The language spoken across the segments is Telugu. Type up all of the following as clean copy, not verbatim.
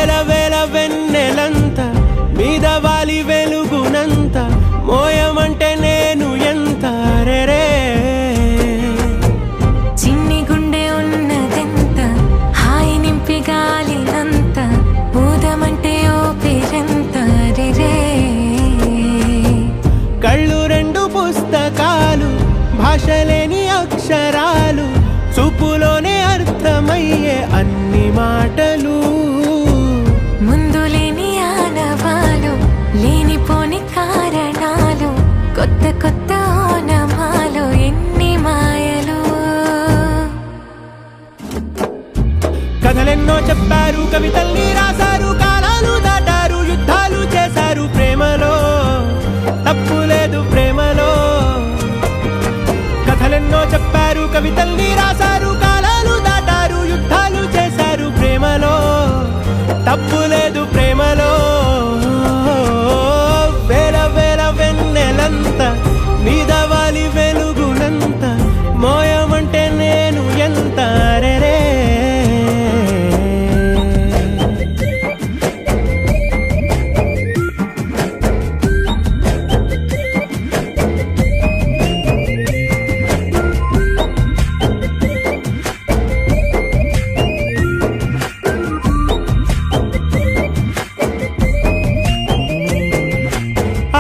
వేల వేల వెన్నెలంత మీద వాలి వెలుగునంత మోయమంటే నేను ఎంత రే చిన్ని గుండె ఉన్నదెంత హాయి నింపి గాలినంత ఊదమంటే ఓపిరెంత రే కళ్ళు రెండు పుస్తకాలు భాషలేని అక్షరాలు చూపులోనే అర్థమయ్యే అన్ని మాటలు ముందు లేని ఆనవాలు లేనిపోని కారణాలు కొత్త కొత్త ఓనమాలు ఎన్ని మాయలు కథలెన్నో చెప్పారు కవితల్ని రాశారు కాలాలు దాటారు యుద్ధాలు చేశారు ప్రేమలో తప్పు లేదు ప్రేమలో కథలెన్నో చెప్పారు కవితల్ని రాశారు కాలాలు దాటారు యుద్ధాలు చేశారు ప్రేమలో తప్పు లేదు ప్రేమలో వేల వేల వెన్నెలంత మీద వాలి వెలుగునంత మోయమంటే నేను ఎంత రే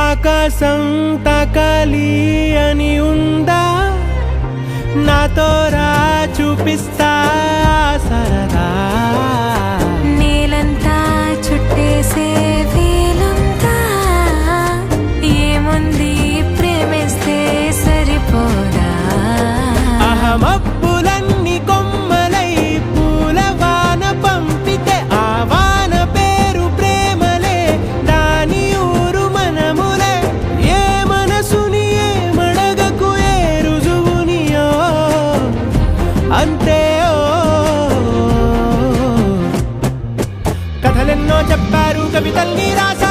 ఆకాశం తాకాలి అని ఉందా నాతో రా చూపిస్తా సరదా నేలంతా చుట్టేసే వీలుందా ఏముంది ప్రేమిస్తే సరిపోదా అహమప్పులన్నీ కొమ్మలై పూలవాన పంపితే ఆ వాన పేరు ప్రేమలే దాని ఊరు మనములే ఏ మనసుని ఏ మడగకు ఏ రుజువునియో అంతే కథలెన్నో చెప్పారు కవితల్ని రాశారు